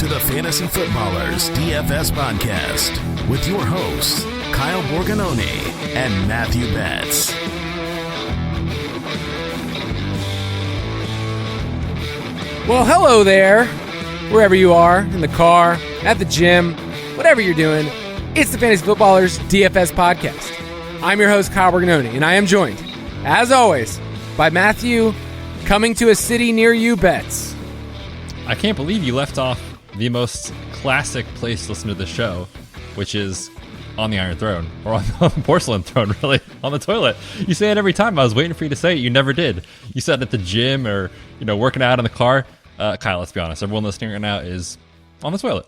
to the Fantasy Footballers DFS Podcast with your hosts, Kyle Borganoni and Matthew Betz. Well, hello there, wherever you are, in the car, at the gym, whatever you're doing. It's the Fantasy Footballers DFS Podcast. I'm your host, Kyle Borganoni, and I am joined, as always, by Matthew, coming to a city near you, Betz. I can't believe you left off the most classic place to listen to the show, which is on the Iron Throne, or on the Porcelain Throne, really, on the toilet. You say it every time. I was waiting for you to say it. You never did. You said it at the gym or, working out in the car. Kyle, let's be honest. Everyone listening right now is on the toilet.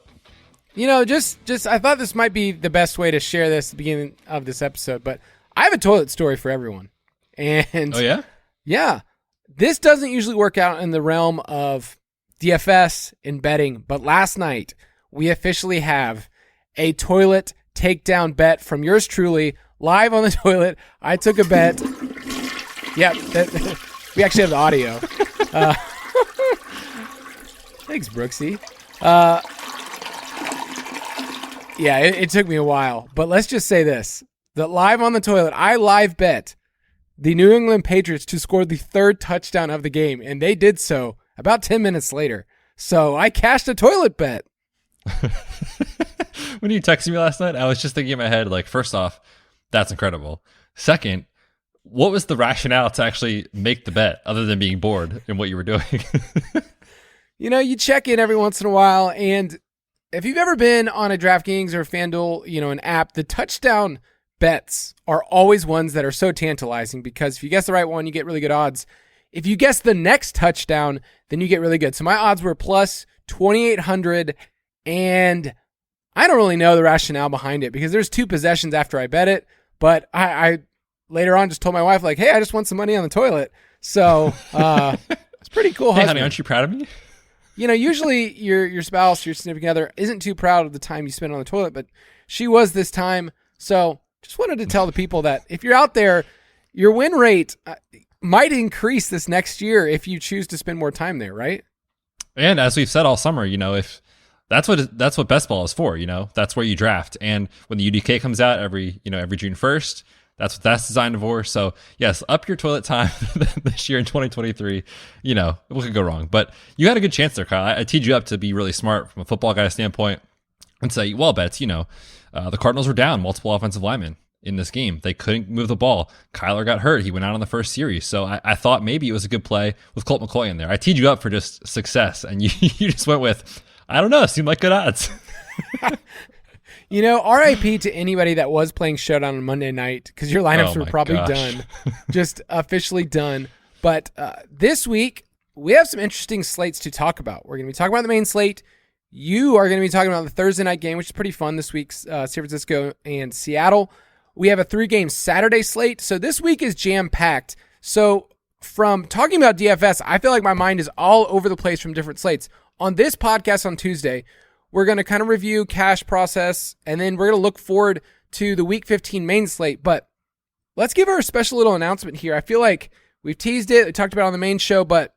Just I thought this might be the best way to share this at the beginning of this episode, but I have a toilet story for everyone. And oh, yeah? Yeah. This doesn't usually work out in the realm of DFS and betting, but last night we officially have a toilet takedown bet from yours truly, live on the toilet. I took a bet. Yep, we actually have the audio. Thanks, Brooksy. Yeah, it took me a while, but let's just say this. That live on the toilet, I live bet the New England Patriots to score the third touchdown of the game, and they did so about 10 minutes later. So I cashed a toilet bet. When you texted me last night, I was just thinking in my head, like, first off, that's incredible. Second, what was the rationale to actually make the bet other than being bored in what you were doing? You check in every once in a while, and if you've ever been on a DraftKings or FanDuel, an app, the touchdown bets are always ones that are so tantalizing because if you guess the right one, you get really good odds. If you guess the next touchdown, then you get really good. So my odds were plus 2,800, and I don't really know the rationale behind it because there's two possessions after I bet it, but I later on just told my wife, like, hey, I just won some money on the toilet. So it's pretty cool. Hey, honey, aren't you proud of me? Usually your spouse, your significant other, isn't too proud of the time you spend on the toilet, but she was this time. So just wanted to tell the people that if you're out there, your win rate might increase this next year if you choose to spend more time there, right? And as we've said all summer, if that's what best ball is for, that's where you draft. And when the UDK comes out every June 1st, that's what that's designed for. So yes, up your toilet time this year in 2023. What could go wrong? But you had a good chance there, Kyle. I teed you up to be really smart from a football guy standpoint and say, well, Betz, the Cardinals were down multiple offensive linemen in this game. They couldn't move the ball. Kyler got hurt. He went out on the first series. So I thought maybe it was a good play with Colt McCoy in there. I teed you up for just success, and you just went with, I don't know, it seemed like good odds. RIP to anybody that was playing Showdown on Monday night because your lineups were probably done, just officially done. But this week, we have some interesting slates to talk about. We're going to be talking about the main slate. You are going to be talking about the Thursday night game, which is pretty fun this week's San Francisco and Seattle. We have a 3-game Saturday slate. So this week is jam-packed. So from talking about DFS, I feel like my mind is all over the place from different slates. On this podcast on Tuesday, we're going to kind of review cash process, and then we're going to look forward to the Week 15 main slate. But let's give our special little announcement here. I feel like we've teased it. We talked about it on the main show, but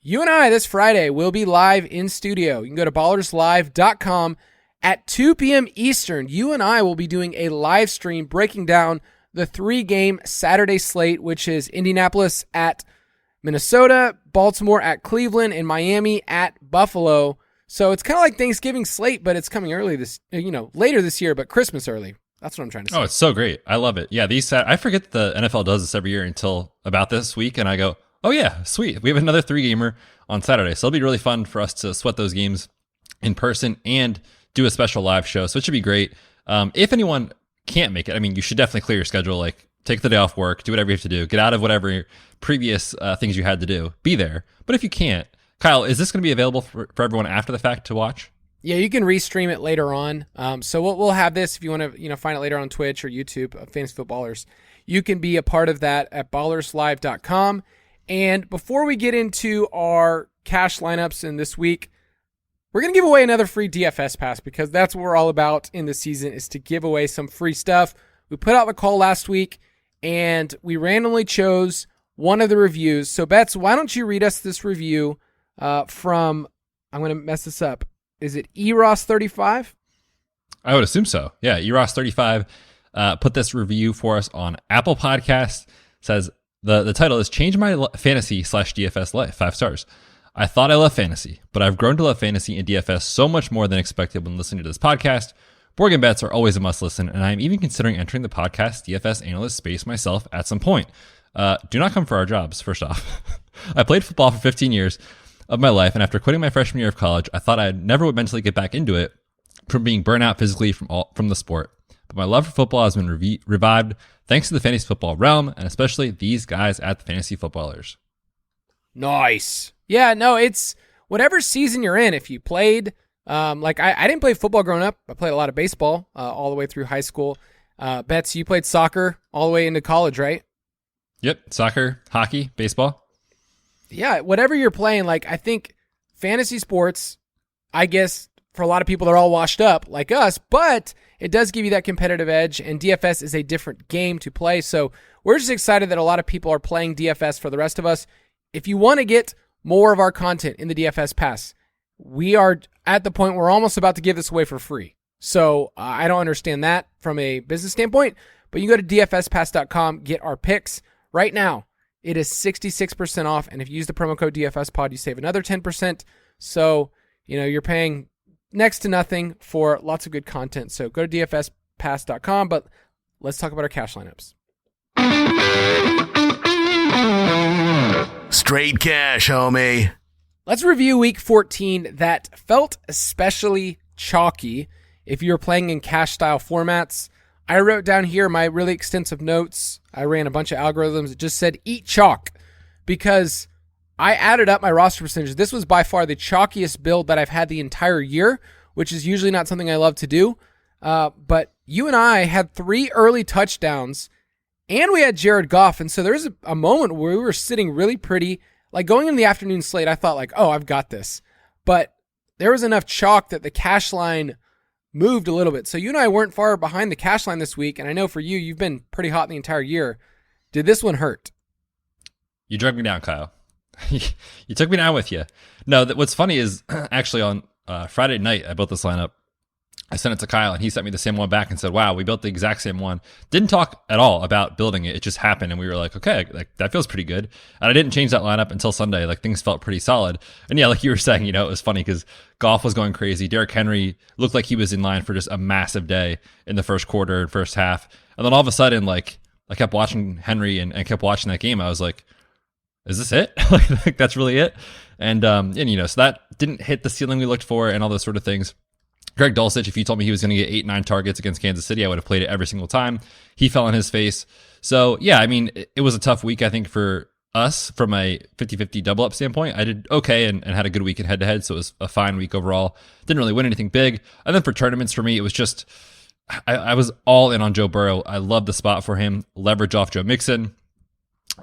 you and I this Friday will be live in studio. You can go to ballerslive.com at 2 p.m. Eastern. You and I will be doing a live stream breaking down the 3-game Saturday slate, which is Indianapolis at Minnesota, Baltimore at Cleveland, and Miami at Buffalo. So it's kind of like Thanksgiving slate, but it's coming early later this year, but Christmas early. That's what I'm trying to say. Oh, it's so great. I love it. Yeah, I forget the NFL does this every year until about this week, and I go, oh yeah, sweet. We have another 3-gamer on Saturday. So it'll be really fun for us to sweat those games in person and do a special live show. So it should be great. If anyone can't make it, you should definitely clear your schedule. Like, take the day off work, do whatever you have to do, get out of whatever previous things you had to do, be there. But if you can't, Kyle, is this going to be available for everyone after the fact to watch? Yeah, you can restream it later on. So we'll have this if you want to find it later on Twitch or YouTube, Fantasy Footballers. You can be a part of that at ballerslive.com. And before we get into our cash lineups in this week, we're going to give away another free DFS pass because that's what we're all about in the season, is to give away some free stuff. We put out the call last week, and we randomly chose one of the reviews. So, Betz, why don't you read us this review from I'm going to mess this up. Is it Eros35? I would assume so. Yeah, Eros35 put this review for us on Apple Podcasts. Says the title is Change My Fantasy / DFS Life. 5 stars. I thought I loved fantasy, but I've grown to love fantasy and DFS so much more than expected when listening to this podcast. Borg Betz are always a must listen, and I'm even considering entering the podcast DFS analyst space myself at some point. Do not come for our jobs, first off. I played football for 15 years of my life, and after quitting my freshman year of college, I thought I never would mentally get back into it from being burnt out physically from the sport. But my love for football has been revived thanks to the fantasy football realm, and especially these guys at the Fantasy Footballers. Nice. Yeah, no, it's whatever season you're in. If you played, I didn't play football growing up. I played a lot of baseball all the way through high school. Betz, you played soccer all the way into college, right? Yep, soccer, hockey, baseball. Yeah, whatever you're playing, I think fantasy sports, I guess for a lot of people, they're all washed up like us, but it does give you that competitive edge, and DFS is a different game to play. So we're just excited that a lot of people are playing DFS for the rest of us. If you want to get more of our content in the DFS Pass, we are at the point we're almost about to give this away for free. So I don't understand that from a business standpoint, but you go to dfspass.com, get our picks. Right now, it is 66% off, and if you use the promo code DFSPod, you save another 10%. So, you're paying next to nothing for lots of good content. So go to dfspass.com, but let's talk about our cash lineups. Straight cash, homie. Let's review week 14 that felt especially chalky if you're playing in cash style formats. I wrote down here my really extensive notes. I ran a bunch of algorithms. It just said eat chalk because I added up my roster percentages. This was by far the chalkiest build that I've had the entire year, which is usually not something I love to do. But you and I had 3 early touchdowns, and we had Jared Goff. And so there's a moment where we were sitting really pretty. Going in the afternoon slate, I thought oh, I've got this. But there was enough chalk that the cash line moved a little bit. So you and I weren't far behind the cash line this week. And I know for you, you've been pretty hot the entire year. Did this one hurt? You dragged me down, Kyle. You took me down with you. No, what's funny is actually on Friday night, I built this lineup. I sent it to Kyle, and he sent me the same one back and said, wow, we built the exact same one. Didn't talk at all about building it. It just happened, and we were like, okay, that feels pretty good. And I didn't change that lineup until Sunday. Things felt pretty solid. And yeah, like you were saying, it was funny because Goff was going crazy. Derrick Henry looked like he was in line for just a massive day in the first quarter and first half. And then all of a sudden, I kept watching Henry and kept watching that game. I was like, is this it? That's really it? And so that didn't hit the ceiling we looked for and all those sort of things. Greg Dulcich, if you told me he was going to get 8-9 targets against Kansas City, I would have played it every single time. He fell on his face. So, yeah, it was a tough week, I think, for us from a 50-50 double-up standpoint. I did okay and had a good week in head-to-head, so it was a fine week overall. Didn't really win anything big. And then for tournaments, for me, it was just I was all in on Joe Burrow. I loved the spot for him, leverage off Joe Mixon.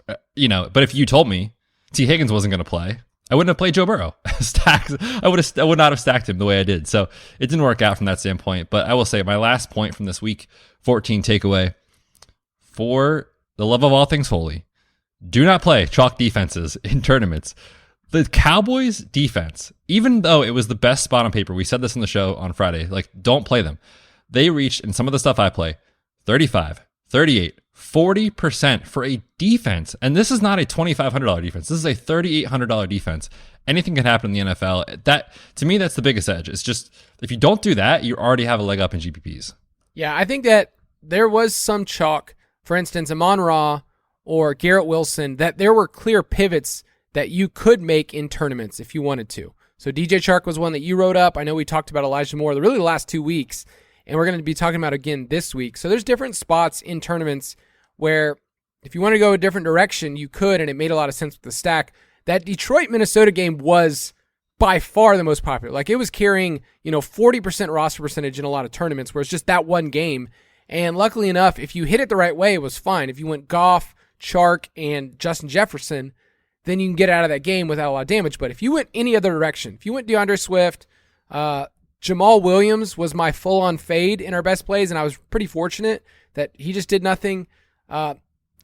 But if you told me T. Higgins wasn't going to play, I wouldn't have played Joe Burrow. I would not have stacked him the way I did. So it didn't work out from that standpoint. But I will say my last point from this week 14 takeaway, for the love of all things holy, do not play chalk defenses in tournaments. The Cowboys defense, even though it was the best spot on paper, we said this in the show on Friday, don't play them. They reached, in some of the stuff I play, 35, 38, 40% for a defense. And this is not a $2,500 defense. This is a $3,800 defense. Anything can happen in the NFL. That, to me, that's the biggest edge. It's just, if you don't do that, you already have a leg up in GPPs. Yeah, I think that there was some chalk, for instance, Amon-Ra or Garrett Wilson, that there were clear pivots that you could make in tournaments if you wanted to. So DJ Chark was one that you wrote up. I know we talked about Elijah Moore really the last 2 weeks, and we're going to be talking about again this week. So there's different spots in tournaments where if you want to go a different direction, you could, and it made a lot of sense with the stack. That Detroit-Minnesota game was by far the most popular. It was carrying, 40% roster percentage in a lot of tournaments where it's just that one game. And luckily enough, if you hit it the right way, it was fine. If you went Goff, Chark, and Justin Jefferson, then you can get out of that game without a lot of damage. But if you went any other direction, if you went DeAndre Swift, Jamal Williams was my full-on fade in our best plays, and I was pretty fortunate that he just did nothing.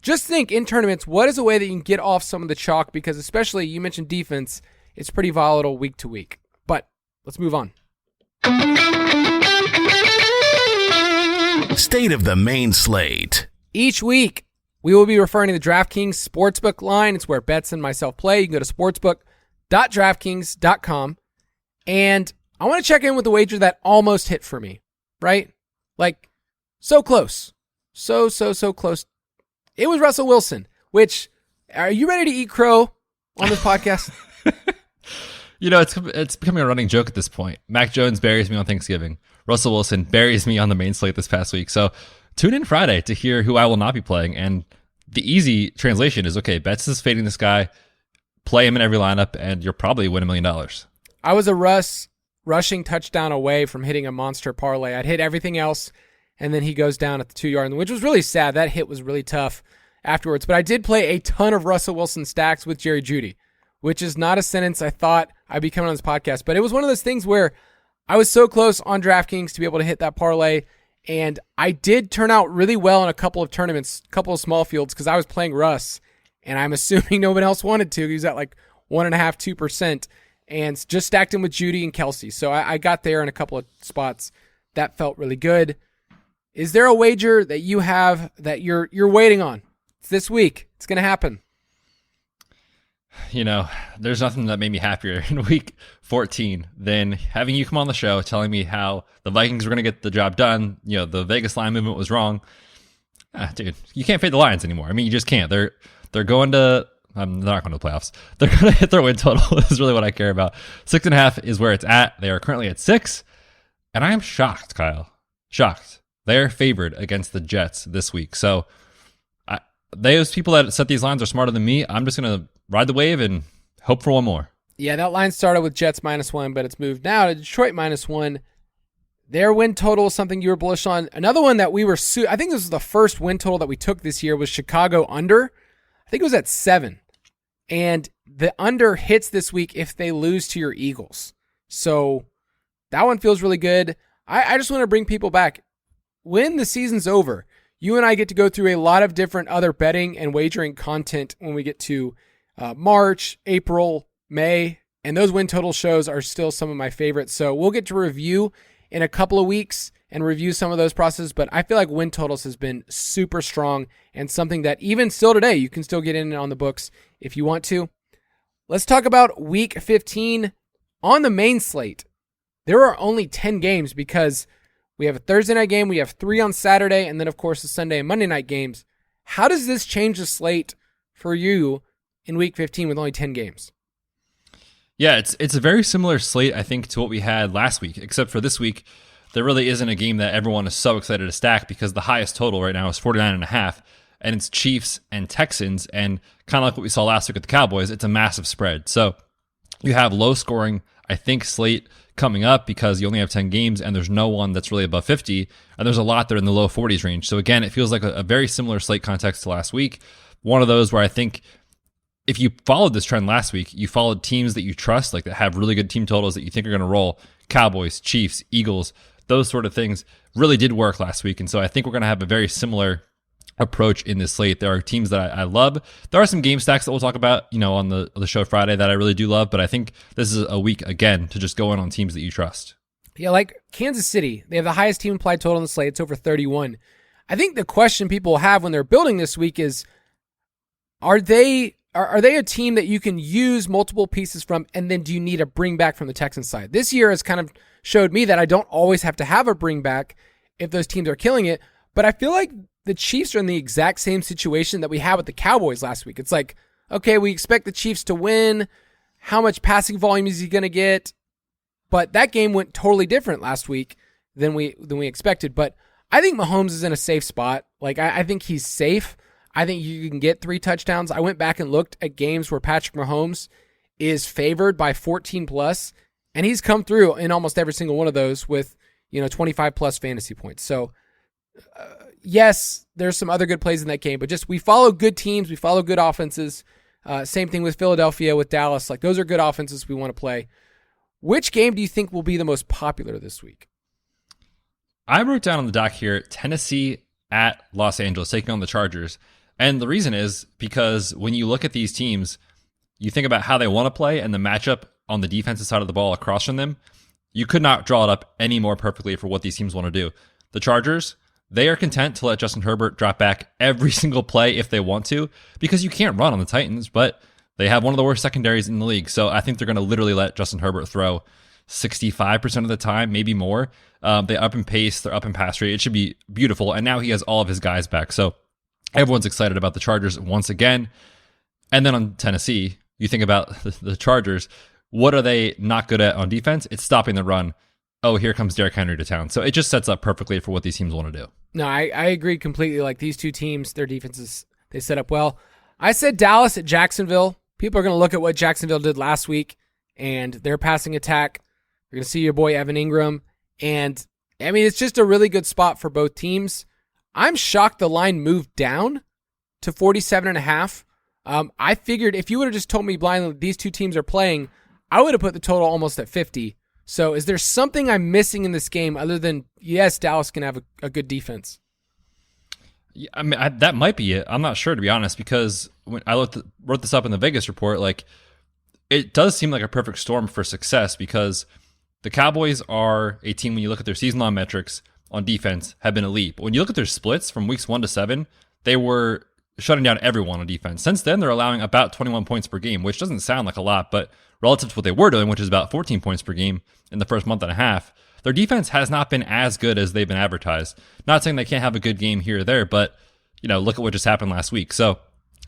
Just think in tournaments, what is a way that you can get off some of the chalk? Because especially, you mentioned defense, it's pretty volatile week to week. But let's move on. State of the main slate. Each week, we will be referring to the DraftKings Sportsbook line. It's where Betz and myself play. You can go to sportsbook.draftkings.com. And I want to check in with the wager that almost hit for me, right? Like, so close. So close. It was Russell Wilson, which, are you ready to eat crow on this podcast? It's becoming a running joke at this point. Mac Jones buries me on Thanksgiving. Russell Wilson buries me on the main slate this past week. So tune in Friday to hear who I will not be playing. And the easy translation is, okay, Betz is fading this guy, play him in every lineup, and you'll probably win $1 million. I was a rushing touchdown away from hitting a monster parlay. I'd hit everything else, and then he goes down at the 2-yard line, which was really sad. That hit was really tough afterwards. But I did play a ton of Russell Wilson stacks with Jerry Jeudy, which is not a sentence I thought I'd be coming on this podcast. But it was one of those things where I was so close on DraftKings to be able to hit that parlay, and I did turn out really well in a couple of tournaments, a couple of small fields, because I was playing Russ, and I'm assuming no one else wanted to. He was at like 1.5%, 2%, and just stacked him with Jeudy and Kelsey. So I got there in a couple of spots. That felt really good. Is there a wager that you have that you're waiting on? It's this week. It's going to happen. There's nothing that made me happier in week 14 than having you come on the show telling me how the Vikings were going to get the job done. The Vegas line movement was wrong. Dude, you can't fade the Lions anymore. I mean, you just can't. They're going to, they're not going to the playoffs. They're going to hit their win total is really what I care about. 6.5 is where it's at. They are currently at 6. And I am shocked, Kyle. Shocked. They're favored against the Jets this week. So those people that set these lines are smarter than me. I'm just going to ride the wave and hope for one more. Yeah, that line started with Jets -1, but it's moved now to Detroit -1. Their win total is something you were bullish on. Another one that we were, I think this was the first win total that we took this year, was Chicago under. I think it was at 7. And the under hits this week if they lose to your Eagles. So that one feels really good. I just want to bring people back. When the season's over, you and I get to go through a lot of different other betting and wagering content when we get to March, April, May, and those win total shows are still some of my favorites. So we'll get to review in a couple of weeks and review some of those processes, but I feel like win totals has been super strong and something that even still today, you can still get in on the books if you want to. Let's talk about week 15 on the main slate. There are only 10 games because we have a Thursday night game, we have 3 on Saturday, and then of course the Sunday and Monday night games. How does this change the slate for you in week 15 with only 10 games? Yeah, it's a very similar slate, I think, to what we had last week, except for this week, there really isn't a game that everyone is so excited to stack because the highest total right now is 49.5, and it's Chiefs and Texans, and kind of like what we saw last week with the Cowboys, it's a massive spread. So you have low scoring, I think, slate coming up because you only have 10 games and there's no one that's really above 50, and there's a lot that are in the low 40s range. So again, it feels like a very similar slate context to last week. One of those where I think if you followed this trend last week, you followed teams that you trust, like that have really good team totals that you think are going to roll, Cowboys, Chiefs, Eagles, those sort of things really did work last week. And so I think we're going to have a very similar approach in this slate. There are teams that I love. There are some game stacks that we'll talk about, on the show Friday that I really do love, but I think this is a week, again, to just go in on teams that you trust. Yeah, like Kansas City, they have the highest team implied total in the slate. It's over 31. I think the question people have when they're building this week is, are they a team that you can use multiple pieces from, and then do you need a bring back from the Texans side? This year has kind of showed me that I don't always have to have a bring back if those teams are killing it, but I feel like the Chiefs are in the exact same situation that we had with the Cowboys last week. It's like, okay, we expect the Chiefs to win. How much passing volume is he going to get? But that game went totally different last week than we expected. But I think Mahomes is in a safe spot. Like, I think he's safe. I think you can get 3 touchdowns. I went back and looked at games where Patrick Mahomes is favored by 14 plus, and he's come through in almost every single one of those with, 25 plus fantasy points. So, yes, there's some other good plays in that game, but just we follow good teams, we follow good offenses. Same thing with Philadelphia, with Dallas. Like, those are good offenses we want to play. Which game do you think will be the most popular this week? I wrote down on the doc here, Tennessee at Los Angeles, taking on the Chargers. And the reason is because when you look at these teams, you think about how they want to play and the matchup on the defensive side of the ball across from them. You could not draw it up any more perfectly for what these teams want to do. The Chargers, they are content to let Justin Herbert drop back every single play if they want to, because you can't run on the Titans, but they have one of the worst secondaries in the league. So I think they're going to literally let Justin Herbert throw 65% of the time, maybe more. They up in pace, they're up in pass rate. It should be beautiful. And now he has all of his guys back. So everyone's excited about the Chargers once again. And then on Tennessee, you think about the Chargers. What are they not good at on defense? It's stopping the run. Oh, here comes Derrick Henry to town. So it just sets up perfectly for what these teams want to do. No, I agree completely. Like these two teams, their defenses, they set up well. I said Dallas at Jacksonville. People are going to look at what Jacksonville did last week and their passing attack. You're going to see your boy Evan Ingram. And, I mean, it's just a really good spot for both teams. I'm shocked the line moved down to 47.5. I figured if you would have just told me blindly these two teams are playing, I would have put the total almost at 50. So is there something I'm missing in this game other than, yes, Dallas can have a good defense? Yeah, I mean, that might be it. I'm not sure, to be honest, because when I wrote this up in the Vegas report, like it does seem like a perfect storm for success because the Cowboys are a team, when you look at their season-long metrics on defense, have been elite. But when you look at their splits from weeks 1 to 7, they were shutting down everyone on defense. Since then, they're allowing about 21 points per game, which doesn't sound like a lot, but relative to what they were doing, which is about 14 points per game in the first month and a half, their defense has not been as good as they've been advertised. Not saying they can't have a good game here or there, but look at what just happened last week. So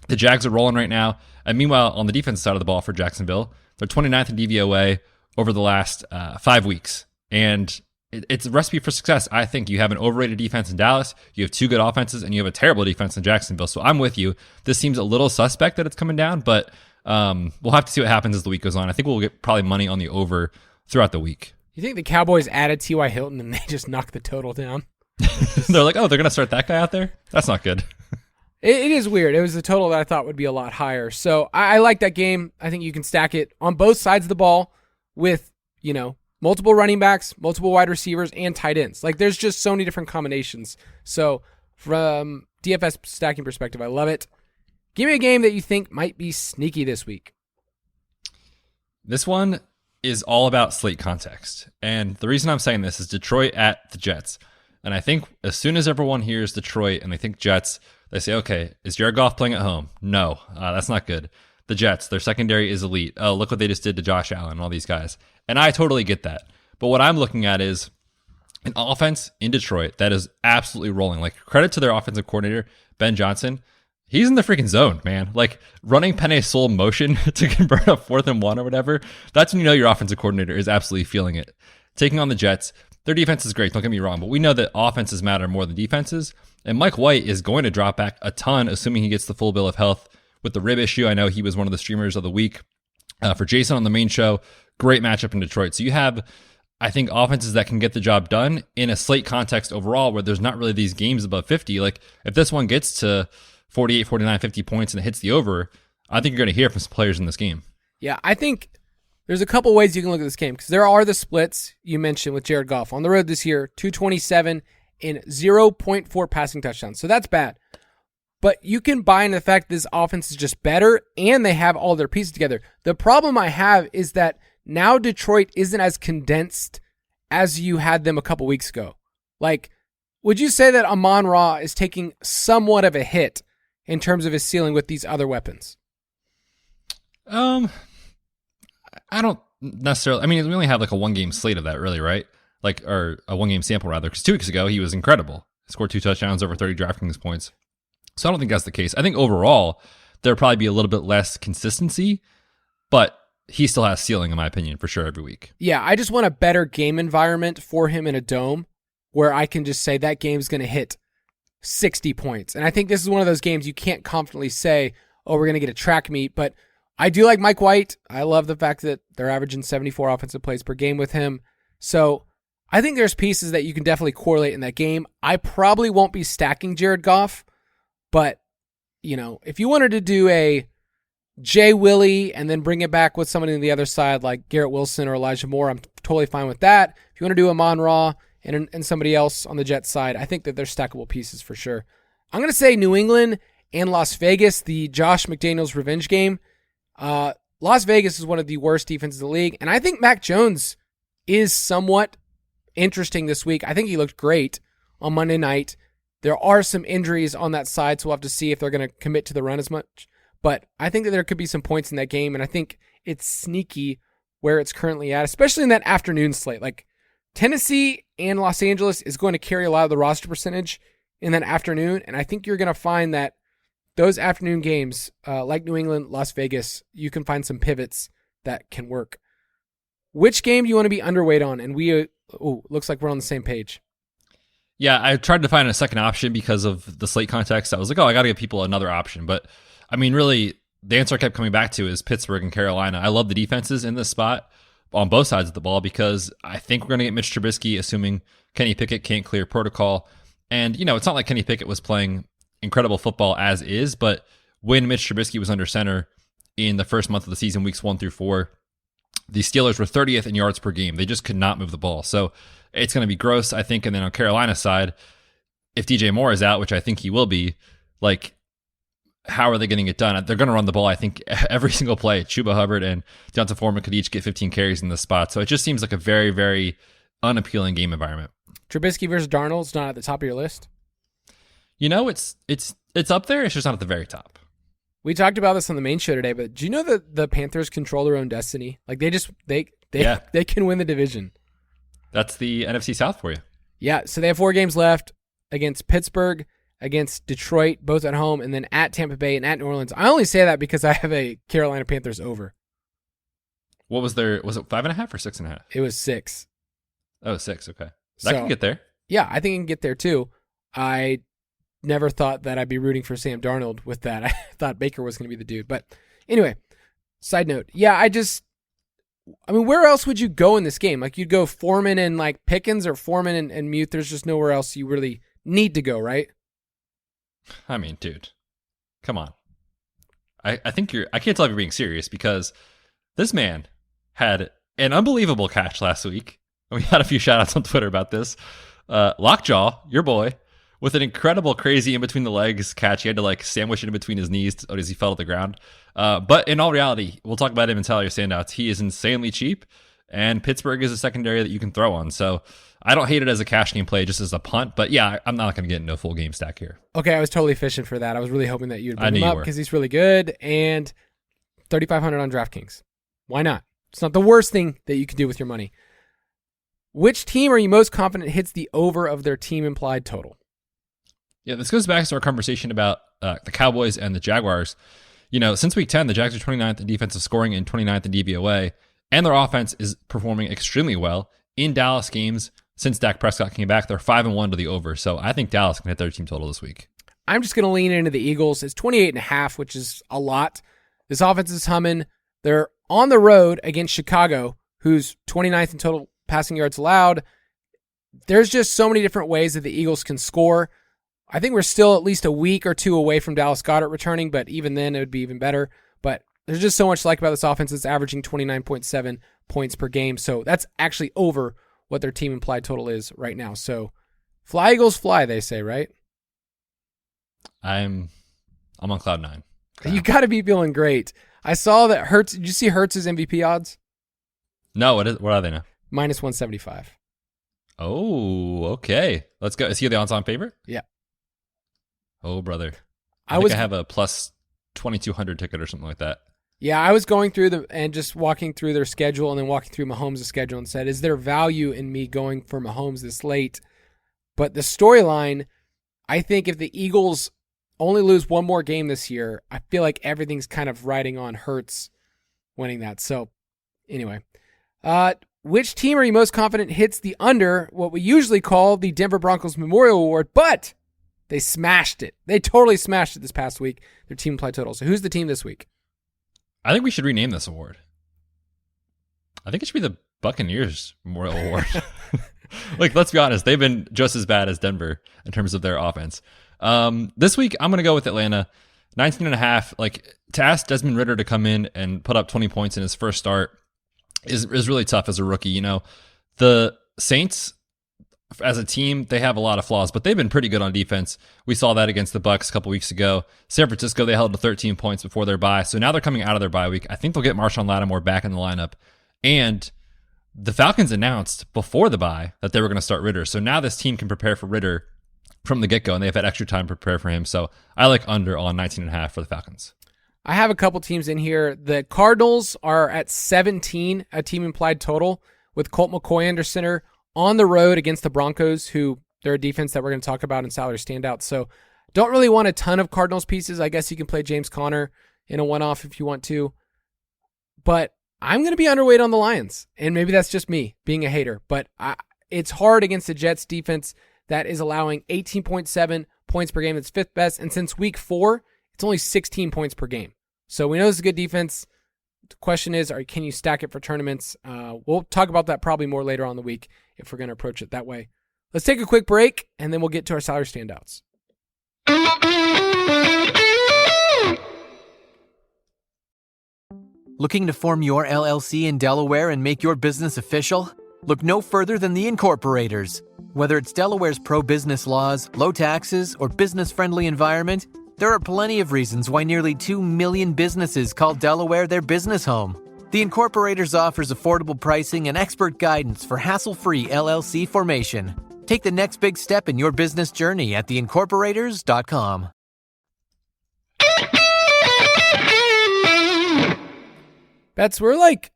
the Jags are rolling right now. And meanwhile, on the defense side of the ball for Jacksonville, they're 29th in DVOA over the last 5 weeks. And it's a recipe for success. I think you have an overrated defense in Dallas, you have 2 good offenses, and you have a terrible defense in Jacksonville. So I'm with you. This seems a little suspect that it's coming down, but we'll have to see what happens as the week goes on. I think we'll get probably money on the over throughout the week. You think the Cowboys added T.Y. Hilton and they just knocked the total down? They're like, oh, they're going to start that guy out there? That's not good. It is weird. It was the total that I thought would be a lot higher. So I like that game. I think you can stack it on both sides of the ball with, multiple running backs, multiple wide receivers, and tight ends. Like there's just so many different combinations. So from DFS stacking perspective, I love it. Give me a game that you think might be sneaky this week. This one is all about slate context. And the reason I'm saying this is Detroit at the Jets. And I think as soon as everyone hears Detroit and they think Jets, they say, okay, is Jared Goff playing at home? No, that's not good. The Jets, their secondary is elite. Oh, look what they just did to Josh Allen and all these guys. And I totally get that. But what I'm looking at is an offense in Detroit that is absolutely rolling. Like, credit to their offensive coordinator, Ben Johnson. He's in the freaking zone, man. Like, running Penei Sewell motion to convert a 4th and 1 or whatever, that's when you know your offensive coordinator is absolutely feeling it. Taking on the Jets, their defense is great, don't get me wrong, but we know that offenses matter more than defenses. And Mike White is going to drop back a ton, assuming he gets the full bill of health with the rib issue. I know he was one of the streamers of the week for Jason on the main show. Great matchup in Detroit. So you have, I think, offenses that can get the job done in a slate context overall where there's not really these games above 50. Like, if this one gets to 48, 49, 50 points and it hits the over, I think you're going to hear from some players in this game. Yeah, I think there's a couple ways you can look at this game because there are the splits you mentioned with Jared Goff. On the road this year, 227 and 0.4 passing touchdowns. So that's bad. But you can buy into the fact this offense is just better and they have all their pieces together. The problem I have is that now Detroit isn't as condensed as you had them a couple weeks ago. Like, would you say that Amon-Ra is taking somewhat of a hit in terms of his ceiling with these other weapons? I don't necessarily. I mean, we only have like a 1-game slate of that, really, right? Like, or a 1-game sample rather. Because 2 weeks ago he was incredible. He scored 2 touchdowns, over 30 DraftKings points. So I don't think that's the case. I think overall there'll probably be a little bit less consistency, but he still has ceiling, in my opinion, for sure every week. Yeah, I just want a better game environment for him in a dome where I can just say that game's going to hit 60 points. And I think this is one of those games you can't confidently say, oh, we're going to get a track meet. But I do like Mike White. I love the fact that they're averaging 74 offensive plays per game with him. So I think there's pieces that you can definitely correlate in that game. I probably won't be stacking Jared Goff, but if you wanted to do a Jay Willie and then bring it back with somebody on the other side like Garrett Wilson or Elijah Moore, I'm totally fine with that. If you want to do Amon-Ra and somebody else on the Jets side, I think that they're stackable pieces for sure. I'm going to say New England and Las Vegas, the Josh McDaniels revenge game. Las Vegas is one of the worst defenses in the league, and I think Mac Jones is somewhat interesting this week. I think he looked great on Monday night. There are some injuries on that side, so we'll have to see if they're going to commit to the run as much. But I think that there could be some points in that game, and I think it's sneaky where it's currently at, especially in that afternoon slate. Like Tennessee and Los Angeles is going to carry a lot of the roster percentage in that afternoon, and I think you're going to find that those afternoon games, like New England, Las Vegas, you can find some pivots that can work. Which game do you want to be underweight on? And looks like we're on the same page. Yeah, I tried to find a second option because of the slate context. I was like, I got to give people another option. But, I mean, really, the answer I kept coming back to is Pittsburgh and Carolina. I love the defenses in this spot on both sides of the ball because I think we're going to get Mitch Trubisky, assuming Kenny Pickett can't clear protocol. And, it's not like Kenny Pickett was playing incredible football as is, but when Mitch Trubisky was under center in the first month of the season, weeks 1 through 4, the Steelers were 30th in yards per game. They just could not move the ball. So it's going to be gross, I think. And then on Carolina's side, if DJ Moore is out, which I think he will be, like, how are they getting it done? They're going to run the ball, I think, every single play. Chuba Hubbard and Deonta Foreman could each get 15 carries in this spot. So it just seems like a very, very unappealing game environment. Trubisky versus Darnold's not at the top of your list? It's up there. It's just not at the very top. We talked about this on the main show today, but do you know that the Panthers control their own destiny? Like they can win the division. That's the NFC South for you. Yeah, so they have 4 games left against Pittsburgh, against Detroit, both at home, and then at Tampa Bay and at New Orleans. I only say that because I have a Carolina Panthers over. What was it 5.5 or 6.5? It was 6. Oh, 6. Okay. That can get there. Yeah, I think it can get there too. I never thought that I'd be rooting for Sam Darnold with that. I thought Baker was going to be the dude. But anyway, side note. Yeah, where else would you go in this game? Like you'd go Foreman and like Pickens or Foreman and Mute. There's just nowhere else you really need to go, right? I mean, dude, come on. I think I can't tell if you're being serious because this man had an unbelievable catch last week. And we had a few shout outs on Twitter about this. Lockjaw, your boy, with an incredible, crazy in between the legs catch. He had to like sandwich it in between his knees as he fell to the ground. But in all reality, we'll talk about him in salary standouts. He is insanely cheap, and Pittsburgh is a secondary that you can throw on. So I don't hate it as a cash game play, just as a punt. But yeah, I'm not going to get into a full game stack here. Okay, I was totally fishing for that. I was really hoping that you'd bring him up because he's really good. And 3,500 on DraftKings. Why not? It's not the worst thing that you can do with your money. Which team are you most confident hits the over of their team implied total? Yeah, this goes back to our conversation about the Cowboys and the Jaguars. Since week 10, the Jags are 29th in defensive scoring and 29th in DVOA, and their offense is performing extremely well in Dallas games. Since Dak Prescott came back, they're 5-1 to the over. So I think Dallas can hit their team total this week. I'm just going to lean into the Eagles. It's 28.5, which is a lot. This offense is humming. They're on the road against Chicago, who's 29th in total passing yards allowed. There's just so many different ways that the Eagles can score. I think we're still at least a week or two away from Dallas Goedert returning, but even then it would be even better. But there's just so much to like about this offense. It's averaging 29.7 points per game. So that's actually over what their team implied total is right now. So fly, Eagles, fly, they say, right? I'm on cloud 9. You got to be feeling great. I saw that Hurts. Did you see Hurts' MVP odds? No, what are they now? Minus 175. Oh, okay. Let's go. Is he the odds-on favorite? Yeah. Oh, brother. I think I have a plus 2,200 ticket or something like that. Yeah, I was going through and just walking through their schedule and then walking through Mahomes' schedule and said, is there value in me going for Mahomes this late? But the storyline, I think if the Eagles only lose one more game this year, I feel like everything's kind of riding on Hurts winning that. So anyway, which team are you most confident hits the under, what we usually call the Denver Broncos Memorial Award, but they smashed it. They totally smashed it this past week, their team implied total. So who's the team this week? I think we should rename this award. I think it should be the Buccaneers Memorial Award. Like, let's be honest, they've been just as bad as Denver in terms of their offense. This week, I'm going to go with Atlanta. 19.5. Like, to ask Desmond Ridder to come in and put up 20 points in his first start is really tough as a rookie. The Saints, as a team, they have a lot of flaws, but they've been pretty good on defense. We saw that against the Bucs a couple weeks ago. San Francisco, they held to 13 points before their bye. So now they're coming out of their bye week. I think they'll get Marshawn Lattimore back in the lineup. And the Falcons announced before the bye that they were going to start Ridder. So now this team can prepare for Ridder from the get-go, and they've had extra time to prepare for him. So I like under on 19.5 for the Falcons. I have a couple teams in here. The Cardinals are at 17, a team implied total, with Colt McCoy under center on the road against the Broncos, who they're a defense that we're going to talk about in salary standouts. So don't really want a ton of Cardinals pieces. I guess you can play James Conner in a one-off if you want to. But I'm going to be underweight on the Lions, and maybe that's just me being a hater. But it's hard against the Jets defense that is allowing 18.7 points per game. It's fifth best. And since week 4, it's only 16 points per game. So we know this is a good defense. The question is, can you stack it for tournaments? We'll talk about that probably more later on in the week if we're going to approach it that way. Let's take a quick break, and then we'll get to our salary standouts. Looking to form your LLC in Delaware and make your business official? Look no further than the Incorporators. Whether it's Delaware's pro-business laws, low taxes, or business-friendly environment, there are plenty of reasons why nearly 2 million businesses call Delaware their business home. The Incorporators offers affordable pricing and expert guidance for hassle-free LLC formation. Take the next big step in your business journey at theincorporators.com. Betz, we're like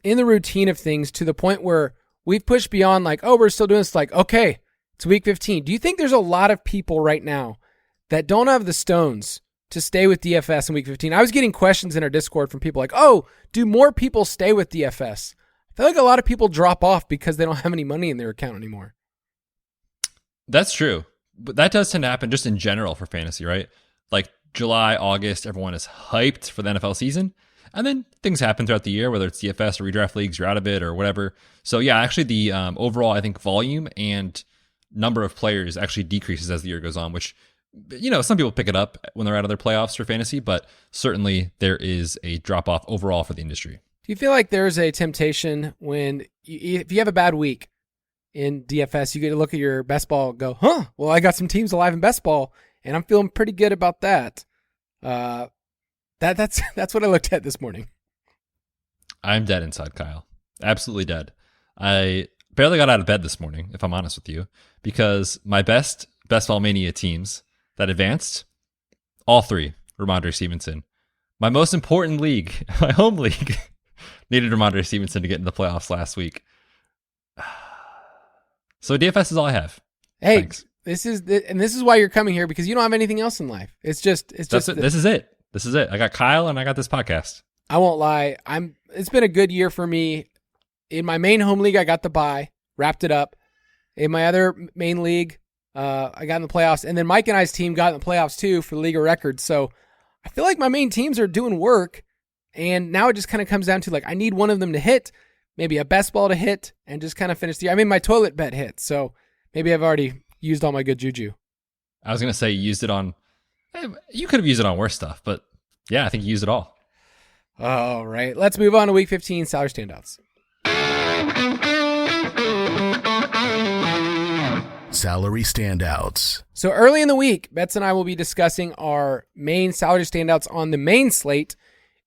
in the routine of things to the point where we've pushed beyond like, oh, we're still doing this. Like, okay, it's week 15. Do you think there's a lot of people right now that don't have the stones to stay with DFS in week 15? I was getting questions in our Discord from people like, oh, do more people stay with DFS? I feel like a lot of people drop off because they don't have any money in their account anymore. That's true. But that does tend to happen just in general for fantasy, right? Like July, August, everyone is hyped for the NFL season. And then things happen throughout the year, whether it's DFS or redraft leagues, you're out of it or whatever. So yeah, actually the overall, I think, volume and number of players actually decreases as the year goes on, which, you know, some people pick it up when they're out of their playoffs for fantasy, but certainly there is a drop-off overall for the industry. Do you feel like there's a temptation when, if you have a bad week in DFS, you get to look at your best ball and go, well, I got some teams alive in best ball, and I'm feeling pretty good about that. That's what I looked at this morning. I'm dead inside, Kyle. Absolutely dead. I barely got out of bed this morning, if I'm honest with you, because my best ball mania teams that advanced, all 3, Ramondre Stevenson. My most important league, my home league, needed Ramondre Stevenson to get in the playoffs last week. So DFS is all I have. Hey, thanks. This is why you're coming here, because you don't have anything else in life. This is it. This is it. I got Kyle and I got this podcast. I won't lie. It's been a good year for me. In my main home league, I got the bye, wrapped it up. In my other main league, I got in the playoffs. And then Mike and I's team got in the playoffs too for the league of records. So I feel like my main teams are doing work. And now it just kind of comes down to like, I need one of them to hit, maybe a best ball to hit, and just kind of finish the year. I mean, my toilet bet hit. So maybe I've already used all my good juju. I was going to say you used it on, you could have used it on worse stuff, but yeah, I think you used it all. All right. Let's move on to week 15 salary standouts. Salary standouts. So early in the week, Betz and I will be discussing our main salary standouts on the main slate.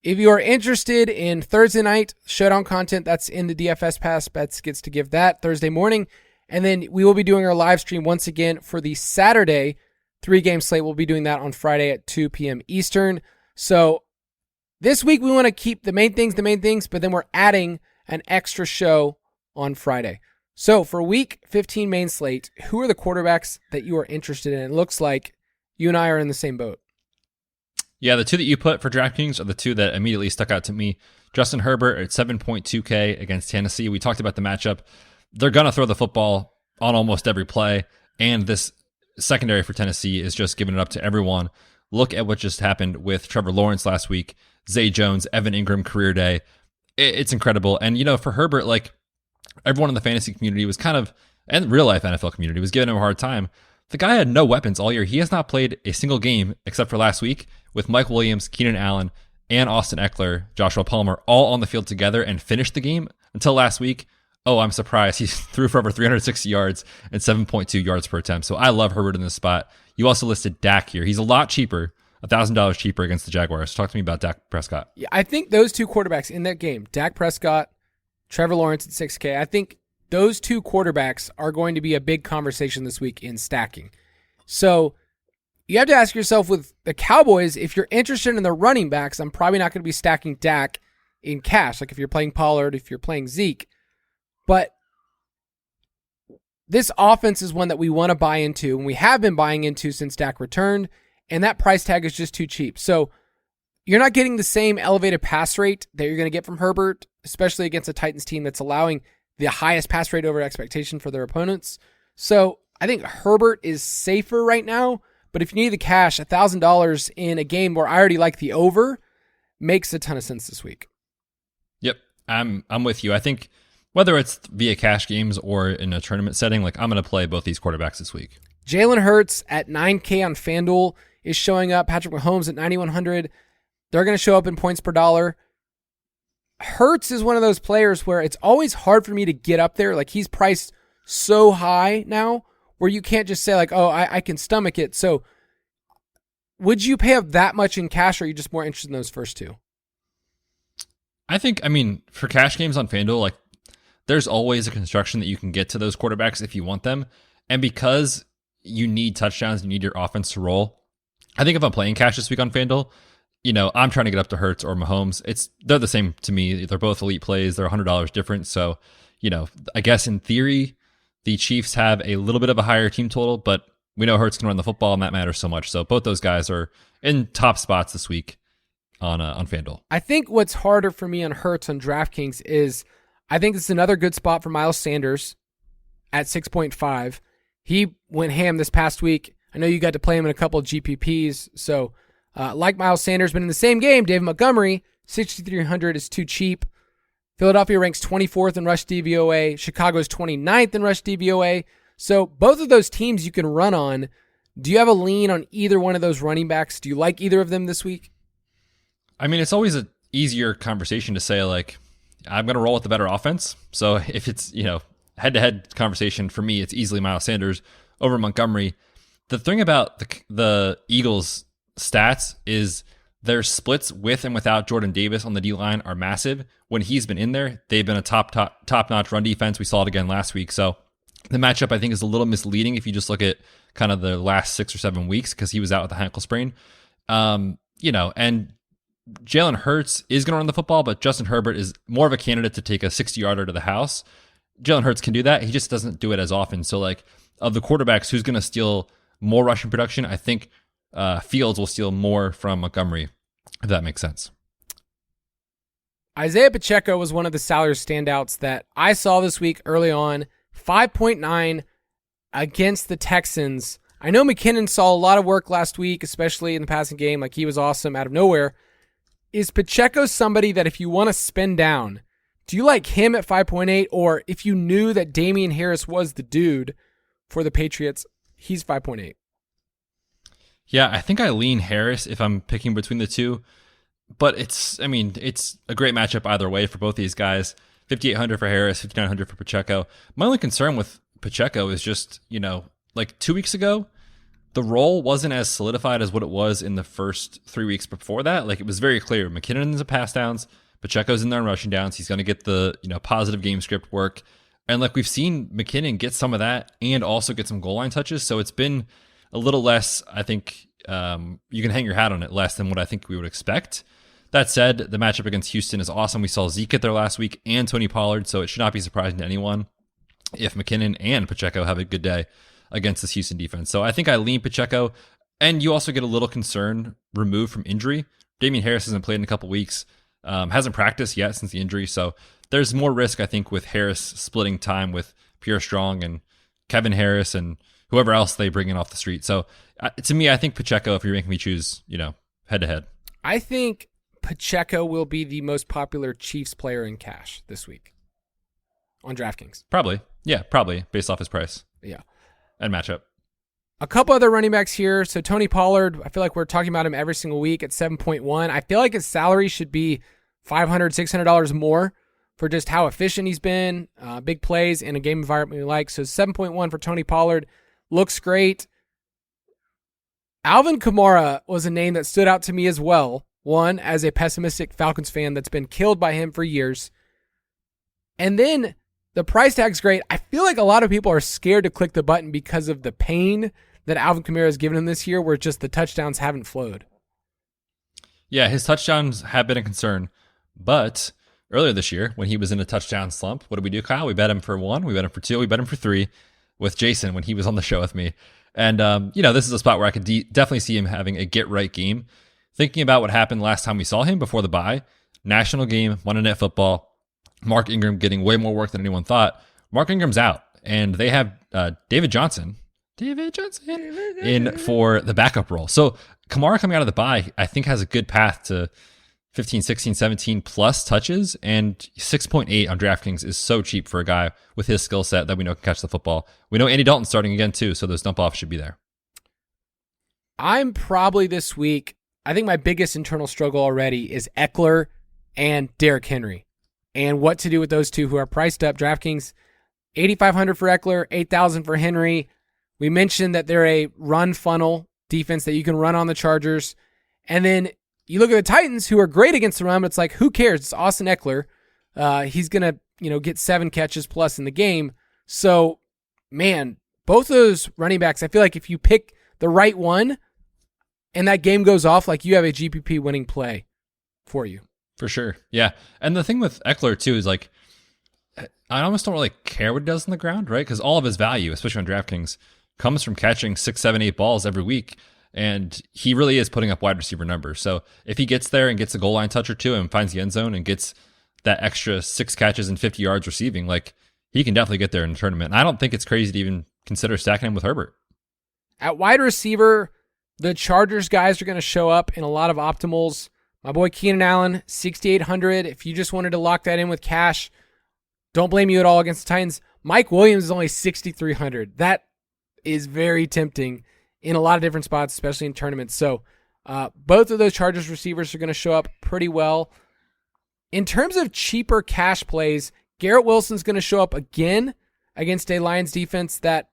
If you are interested in Thursday night showdown content, that's in the DFS Pass. Betz gets to give that Thursday morning. And then we will be doing our live stream once again for the Saturday 3-game slate. We'll be doing that on Friday at 2 p.m. Eastern. So this week we want to keep the main things, but then we're adding an extra show on Friday. So for week 15 main slate, who are the quarterbacks that you are interested in? It looks like you and I are in the same boat. Yeah, the 2 that you put for DraftKings are the 2 that immediately stuck out to me. Justin Herbert at 7.2K against Tennessee. We talked about the matchup. They're going to throw the football on almost every play, and this secondary for Tennessee is just giving it up to everyone. Look at what just happened with Trevor Lawrence last week, Zay Jones, Evan Ingram career day. It's incredible. And, you know, for Herbert, like, everyone in the fantasy community was kind of, and real life NFL community was giving him a hard time. The guy had no weapons all year. He has not played a single game except for last week with Mike Williams, Keenan Allen, and Austin Eckler, Joshua Palmer, all on the field together and finished the game until last week. Oh, I'm surprised. He threw for over 360 yards and 7.2 yards per attempt. So I love Herbert in this spot. You also listed Dak here. He's a lot cheaper, $1,000 cheaper against the Jaguars. Talk to me about Dak Prescott. Yeah, I think those 2 quarterbacks in that game, Dak Prescott Trevor Lawrence at 6K. I think those two quarterbacks are going to be a big conversation this week in stacking. So you have to ask yourself with the Cowboys, if you're interested in the running backs, I'm probably not going to be stacking Dak in cash, like if you're playing Pollard, if you're playing Zeke. But this offense is one that we want to buy into, and we have been buying into since Dak returned, and that price tag is just too cheap. So you're not getting the same elevated pass rate that you're going to get from Herbert, especially against a Titans team that's allowing the highest pass rate over expectation for their opponents. So I think Herbert is safer right now, but if you need the cash, $1,000 in a game where I already like the over makes a ton of sense this week. Yep, I'm with you. I think whether it's via cash games or in a tournament setting, like I'm going to play both these quarterbacks this week. Jalen Hurts at 9K on FanDuel is showing up. Patrick Mahomes at 9,100. They're going to show up in points per dollar. Hurts is one of those players where it's always hard for me to get up there. Like he's priced so high now where you can't just say like, oh, I can stomach it. So would you pay up that much in cash, or are you just more interested in those first two? I mean, for cash games on FanDuel, like there's always a construction that you can get to those quarterbacks if you want them. And because you need touchdowns, you need your offense to roll. I think if I'm playing cash this week on FanDuel, I'm trying to get up to Hurts or Mahomes. They're the same to me. They're both elite plays. They're $100 different. So, I guess in theory, the Chiefs have a little bit of a higher team total, but we know Hurts can run the football, and that matters so much. So both those guys are in top spots this week on FanDuel. I think what's harder for me on Hurts on DraftKings is I think it's another good spot for Miles Sanders at 6.5. He went ham this past week. I know you got to play him in a couple of GPPs, so like Miles Sanders, but in the same game, David Montgomery, 6,300 is too cheap. Philadelphia ranks 24th in rush DVOA. Chicago's 29th in rush DVOA. So both of those teams you can run on. Do you have a lean on either one of those running backs? Do you like either of them this week? I mean, it's always an easier conversation to say, like, I'm going to roll with the better offense. So if it's, head-to-head conversation, for me, it's easily Miles Sanders over Montgomery. The thing about the Eagles' stats is their splits with and without Jordan Davis on the D-line are massive. When he's been in there, they've been a top-notch run defense. We saw it again last week. So the matchup, I think, is a little misleading if you just look at kind of the last 6 or 7 weeks because he was out with a ankle sprain. And Jalen Hurts is going to run the football, but Justin Herbert is more of a candidate to take a 60-yarder to the house. Jalen Hurts can do that. He just doesn't do it as often. So, like, of the quarterbacks, who's going to steal more rushing production? I think Fields will steal more from Montgomery, if that makes sense. Isaiah Pacheco was one of the salary standouts that I saw this week early on. 5.9 against the Texans. I know McKinnon saw a lot of work last week, especially in the passing game. Like, he was awesome out of nowhere. Is Pacheco somebody that if you want to spend down, do you like him at 5.8? Or if you knew that Damian Harris was the dude for the Patriots, he's 5.8. Yeah, I think I lean Harris if I'm picking between the two. But it's a great matchup either way for both these guys. 5,800 for Harris, 5,900 for Pacheco. My only concern with Pacheco is just, like 2 weeks ago, the role wasn't as solidified as what it was in the first 3 weeks before that. Like, it was very clear. McKinnon's in pass downs. Pacheco's in there in rushing downs. He's going to get the, positive game script work. And like we've seen McKinnon get some of that and also get some goal line touches. So it's been a little less, I think, you can hang your hat on it, less than what I think we would expect. That said, the matchup against Houston is awesome. We saw Zeke get there last week and Tony Pollard, so it should not be surprising to anyone if McKinnon and Pacheco have a good day against this Houston defense. So I think I lean Pacheco, and you also get a little concern removed from injury. Damian Harris hasn't played in a couple weeks, hasn't practiced yet since the injury, so there's more risk, I think, with Harris splitting time with Pierre Strong and Kevin Harris and whoever else they bring in off the street. So to me, I think Pacheco, if you're making me choose, head-to-head. I think Pacheco will be the most popular Chiefs player in cash this week on DraftKings. Probably. Yeah, probably, based off his price. Yeah. And matchup. A couple other running backs here. So Tony Pollard, I feel like we're talking about him every single week at 7.1. I feel like his salary should be $500, $600 more for just how efficient he's been, big plays in a game environment we like. So 7.1 for Tony Pollard looks great. Alvin Kamara was a name that stood out to me as well. One, as a pessimistic Falcons fan that's been killed by him for years. And then the price tag's great. I feel like a lot of people are scared to click the button because of the pain that Alvin Kamara has given him this year, where just the touchdowns haven't flowed. Yeah, his touchdowns have been a concern. But earlier this year, when he was in a touchdown slump, what did we do, Kyle? We bet him for 1, we bet him for 2, we bet him for 3 with Jason when he was on the show with me. And, this is a spot where I could definitely see him having a get-right game. Thinking about what happened last time we saw him before the bye, national game, Monday Night Football, Mark Ingram getting way more work than anyone thought. Mark Ingram's out, and they have David Johnson in for the backup role. So Kamara coming out of the bye, I think, has a good path to 15, 16, 17 plus touches, and 6.8 on DraftKings is so cheap for a guy with his skill set that we know can catch the football. We know Andy Dalton's starting again too, so those dump offs should be there. I'm probably this week, I think my biggest internal struggle already is Eckler and Derrick Henry, and what to do with those two who are priced up. DraftKings, $8,500 for Eckler, $8,000 for Henry. We mentioned that they're a run funnel defense that you can run on the Chargers. And then you look at the Titans, who are great against the run, but it's like, who cares? It's Austin Eckler. He's going to get 7 catches plus in the game. So, man, both those running backs, I feel like if you pick the right one and that game goes off, like, you have a GPP winning play for you. For sure. Yeah. And the thing with Eckler too is, like, I almost don't really care what he does on the ground, right? Because all of his value, especially on DraftKings, comes from catching 6, 7, 8 balls every week. And he really is putting up wide receiver numbers. So if he gets there and gets a goal line touch or two and finds the end zone and gets that extra 6 catches and 50 yards receiving, like, he can definitely get there in a tournament. And I don't think it's crazy to even consider stacking him with Herbert. At wide receiver, the Chargers guys are going to show up in a lot of optimals. My boy Keenan Allen, $6,800. If you just wanted to lock that in with cash, don't blame you at all against the Titans. Mike Williams is only $6,300. That is very tempting in a lot of different spots, especially in tournaments. So both of those Chargers receivers are going to show up pretty well. In terms of cheaper cash plays, Garrett Wilson's going to show up again against a Lions defense that,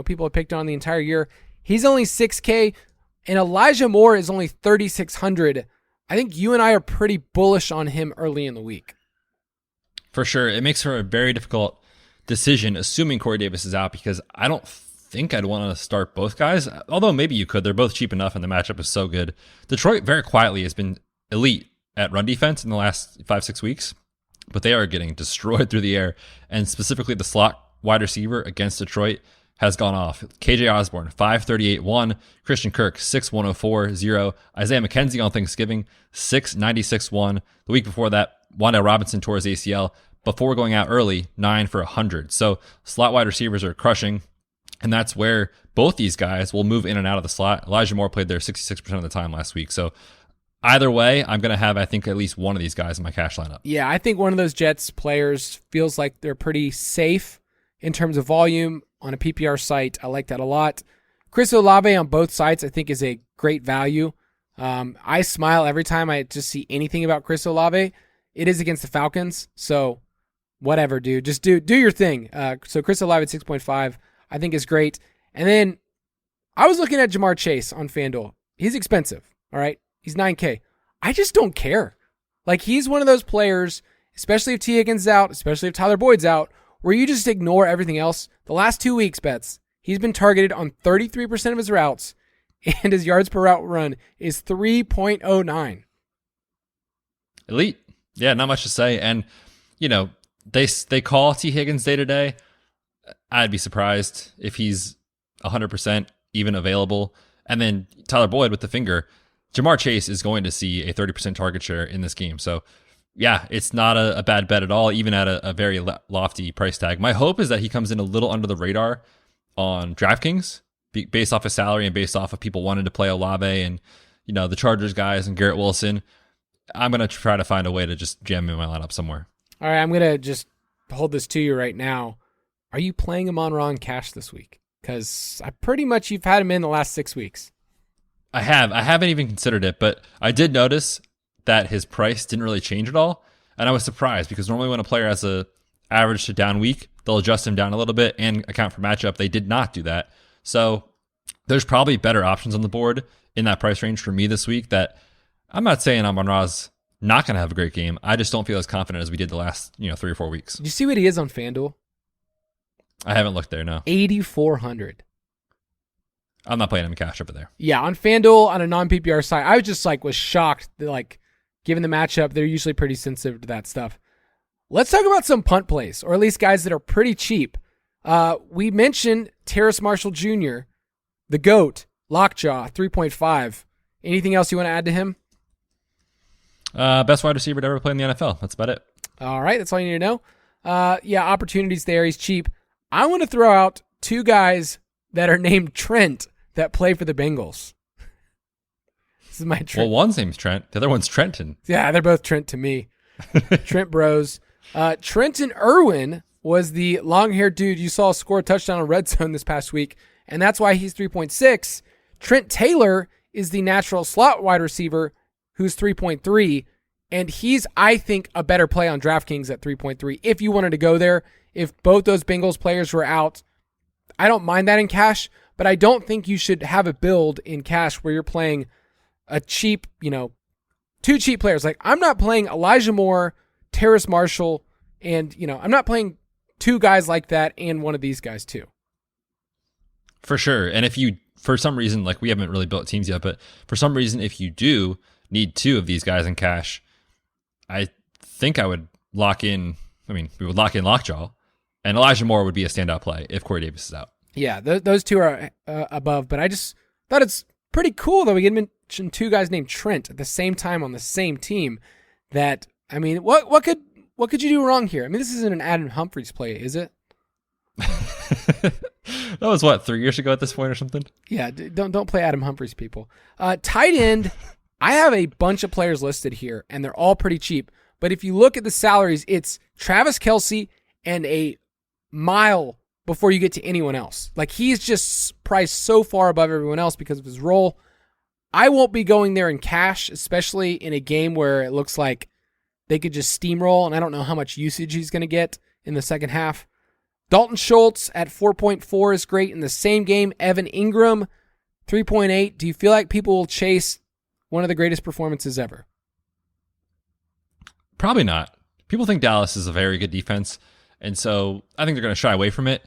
people have picked on the entire year. He's only $6K, and Elijah Moore is only $3,600. I think you and I are pretty bullish on him early in the week. For sure. It makes for a very difficult decision, assuming Corey Davis is out, because I don't think I'd want to start both guys, although maybe you could. They're both cheap enough and the matchup is so good. Detroit very quietly has been elite at run defense in the last 5-6 weeks, but they are getting destroyed through the air, and specifically the slot wide receiver against Detroit has gone off. KJ Osborne, 538.1, Christian Kirk, 6,104.0, Isaiah McKenzie on Thanksgiving, 696.1. The week before that, Wan'Dale Robinson tore his ACL before going out early, 9 for 100. So slot wide receivers are crushing, and that's where both these guys will move in and out of the slot. Elijah Moore played there 66% of the time last week. So either way, I'm going to have, I think, at least one of these guys in my cash lineup. Yeah, I think one of those Jets players feels like they're pretty safe in terms of volume on a PPR site. I like that a lot. Chris Olave on both sites, I think, is a great value. I smile every time I just see anything about Chris Olave. It is against the Falcons, so whatever, dude. Just do your thing. So Chris Olave at 6.5, I think is great. And then I was looking at Jamar Chase on FanDuel. He's expensive, all right? He's $9K. I just don't care. Like, he's one of those players, especially if T. Higgins is out, especially if Tyler Boyd's out, where you just ignore everything else. The last 2 weeks, Betz, he's been targeted on 33% of his routes, and his yards per route run is 3.09. Elite. Yeah, not much to say. And, they call T. Higgins day to day. I'd be surprised if he's 100% even available. And then Tyler Boyd with the finger. Jamar Chase is going to see a 30% target share in this game. So, yeah, it's not a bad bet at all, even at a very lofty price tag. My hope is that he comes in a little under the radar on DraftKings based off his salary and based off of people wanting to play Olave and, the Chargers guys and Garrett Wilson. I'm going to try to find a way to just jam him in my lineup somewhere. All right, I'm going to just hold this to you right now. Are you playing him on Raw and Cash this week? Because you've had him in the last 6 weeks. I haven't even considered it, but I did notice that his price didn't really change at all. And I was surprised because normally when a player has a average to down week, they'll adjust him down a little bit and account for matchup. They did not do that. So there's probably better options on the board in that price range for me this week that I'm not saying Amon-Ra's not going to have a great game. I just don't feel as confident as we did the last 3 or 4 weeks. Do you see what he is on FanDuel? I haven't looked there, no. 8,400. I'm not playing him in cash over there. Yeah, on FanDuel, on a non-PPR site, I was just was shocked that, given the matchup, they're usually pretty sensitive to that stuff. Let's talk about some punt plays, or at least guys that are pretty cheap. We mentioned Terrace Marshall Jr., the GOAT, Lockjaw, 3.5. Anything else you want to add to him? Best wide receiver to ever play in the NFL. That's about it. All right, that's all you need to know. Yeah, opportunities there. He's cheap. I want to throw out 2 guys that are named Trent that play for the Bengals. This is my Trent. Well, one's name's Trent. The other one's Trenton. Yeah, they're both Trent to me. Trent bros. Trenton Irwin was the long-haired dude you saw score a touchdown on Red Zone this past week, and that's why he's 3.6. Trent Taylor is the natural slot wide receiver who's 3.3, and he's, I think, a better play on DraftKings at 3.3 if you wanted to go there. If both those Bengals players were out, I don't mind that in cash, but I don't think you should have a build in cash where you're playing a cheap, 2 cheap players. I'm not playing Elijah Moore, Terrace Marshall, and, I'm not playing 2 guys like that and one of these guys too. For sure. And if you, for some reason, we haven't really built teams yet, but for some reason, if you do need 2 of these guys in cash, I think I would we would lock in Lockjaw, and Elijah Moore would be a standout play if Corey Davis is out. Yeah, those 2 are above, but I just thought it's pretty cool that we can mention 2 guys named Trent at the same time on the same team. That, what could you do wrong here? This isn't an Adam Humphries play, is it? That was 3 years ago at this point or something? Yeah, don't play Adam Humphries, people. Tight end, I have a bunch of players listed here, and they're all pretty cheap. But if you look at the salaries, it's Travis Kelce and a mile before you get to anyone else. He's just priced so far above everyone else because of his role. I won't be going there in cash, especially in a game where it looks like they could just steamroll, and I don't know how much usage he's going to get in the second half. Dalton Schultz at 4.4 is great in the same game. Evan Ingram, 3.8. Do you feel like people will chase one of the greatest performances ever? Probably not. People think Dallas is a very good defense, and so I think they're going to shy away from it.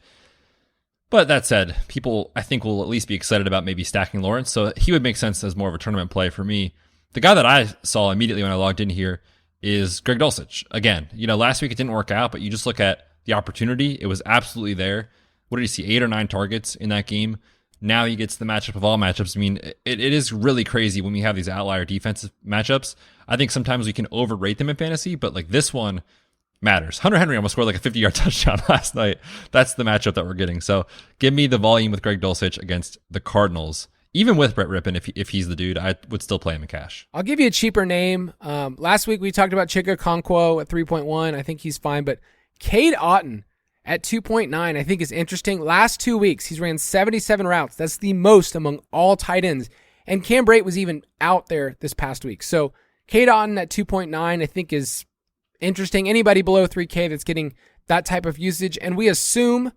But that said, people, I think, will at least be excited about maybe stacking Lawrence, so he would make sense as more of a tournament play for me. The guy that I saw immediately when I logged in here is Greg Dulcich. Again, last week it didn't work out, but you just look at the opportunity. It was absolutely there. What did he see? 8 or 9 targets in that game. Now he gets the matchup of all matchups. It is really crazy when we have these outlier defensive matchups. I think sometimes we can overrate them in fantasy, but this one matters. Hunter Henry almost scored a 50-yard touchdown last night. That's the matchup that we're getting. So give me the volume with Greg Dulcich against the Cardinals. Even with Brett Rippon, if he's the dude, I would still play him in cash. I'll give you a cheaper name. Last week we talked about Chika Okonkwo at 3.1. I think he's fine, but Cade Otton at 2.9 I think is interesting. Last 2 weeks, he's ran 77 routes. That's the most among all tight ends. And Cam Brate was even out there this past week. So Cade Otton at 2.9 I think is interesting. Anybody below 3K that's getting that type of usage. And we assume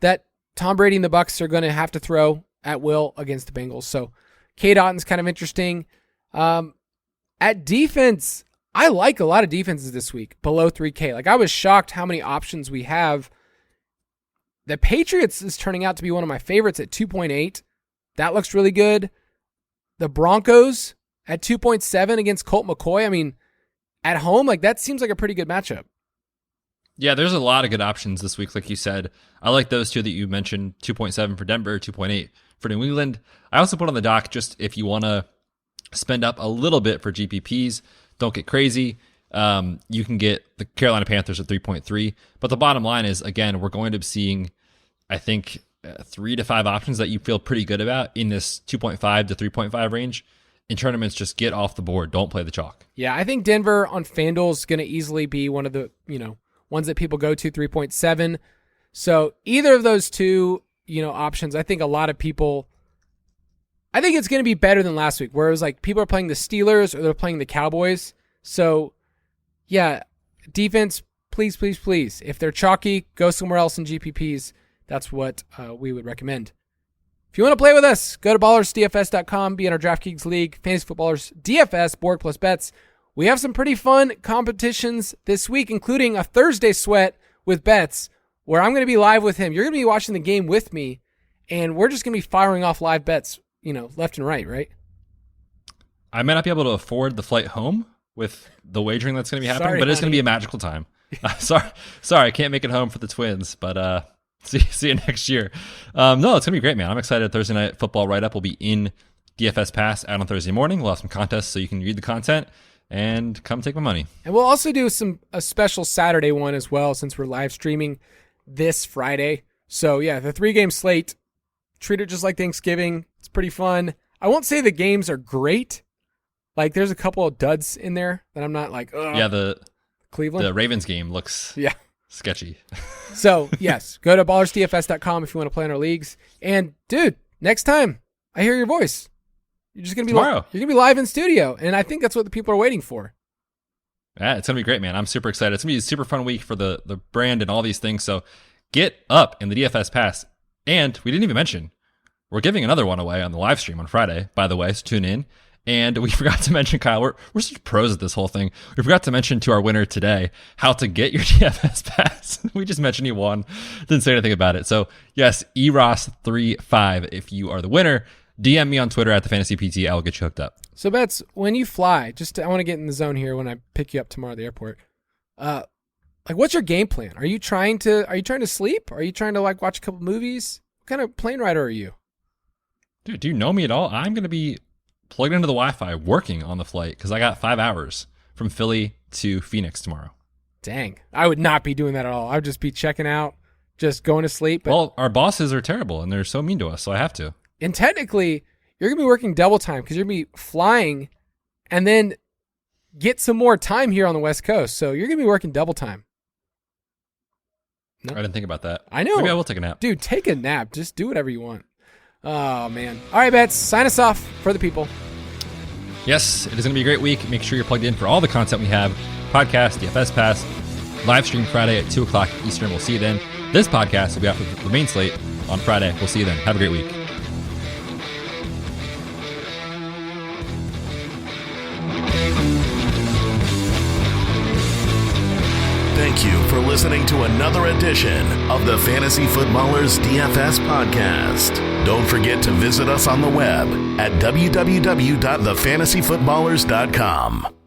that Tom Brady and the Bucs are going to have to throw at will against the Bengals. So Cade Otton's kind of interesting. At defense, I like a lot of defenses this week below 3K. I was shocked how many options we have. The Patriots is turning out to be one of my favorites at 2.8. That looks really good. The Broncos at 2.7 against Colt McCoy. At home, that seems like a pretty good matchup. Yeah, there's a lot of good options this week, like you said. I like those 2 that you mentioned, 2.7 for Denver, 2.8 for New England. I also put on the dock just if you want to spend up a little bit for GPPs, don't get crazy. You can get the Carolina Panthers at 3.3. But the bottom line is, again, we're going to be seeing, I think, 3 to 5 options that you feel pretty good about in this 2.5 to 3.5 range. In tournaments, just get off the board. Don't play the chalk. Yeah, I think Denver on FanDuel is going to easily be one of the, ones that people go to, 3.7. So either of those 2, options, I think a lot of people, I think it's going to be better than last week, where it was people are playing the Steelers or they're playing the Cowboys. So yeah, defense, please, please, please. If they're chalky, go somewhere else in GPPs. That's what we would recommend. If you want to play with us, go to ballersdfs.com, be in our DraftKings League, Fantasy Footballers DFS, Borg plus Betz. we have some pretty fun competitions this week, including a Thursday sweat with Betz, where I'm going to be live with him. You're going to be watching the game with me, and we're just going to be firing off live bets, left and right? I may not be able to afford the flight home with the wagering that's going to be happening, but it's going to be a magical time. Sorry, I can't make it home for the Twins, but see you next year. No, it's going to be great, man. I'm excited. Thursday Night Football write-up will be in DFS Pass out on Thursday morning. We'll have some contests so you can read the content and come take my money. And we'll also do a special Saturday one as well, since we're live streaming this Friday. So yeah, the 3-game slate, treat it just like Thanksgiving. It's pretty fun. I won't say the games are great. Like, there's a couple of duds in there that I'm not like, ugh. Yeah, Cleveland? The Ravens game looks sketchy. So, yes, go to ballersdfs.com if you want to play in our leagues. And, dude, next time I hear your voice, you're just going to be tomorrow. You're going to be live in studio, and I think that's what the people are waiting for. Yeah, it's going to be great, man. I'm super excited. It's going to be a super fun week for the brand and all these things. So get up in the DFS Pass. And we didn't even mention, we're giving another one away on the live stream on Friday, by the way, so tune in. And we forgot to mention, Kyle, we're such pros at this whole thing. We forgot to mention to our winner today how to get your DFS Pass. We just mentioned he won. Didn't say anything about it. So, yes, eros35. If you are the winner, DM me on Twitter at the Fantasy PT. I will get you hooked up. So, Betz, when you fly, I want to get in the zone here when I pick you up tomorrow at the airport. What's your game plan? Are you trying to sleep? Are you trying to watch a couple movies? What kind of plane rider are you? Dude, do you know me at all? I'm going to be plugged into the Wi-Fi working on the flight because I got 5 hours from Philly to Phoenix tomorrow. Dang. I would not be doing that at all. I would just be checking out, just going to sleep. Well, our bosses are terrible and they're so mean to us, so I have to. And technically, you're going to be working double time because you're going to be flying and then get some more time here on the West Coast. So you're going to be working double time. No? I didn't think about that. I know. Maybe I will take a nap. Dude, take a nap. Just do whatever you want. Oh, man. All right, Betz, sign us off for the people. Yes, it is going to be a great week. Make sure you're plugged in for all the content we have. Podcast, DFS Pass, live stream Friday at 2 o'clock Eastern. We'll see you then. This podcast will be out for the main slate on Friday. We'll see you then. Have a great week. Thank you for listening to another edition of the Fantasy Footballers DFS Podcast. Don't forget to visit us on the web at www.thefantasyfootballers.com.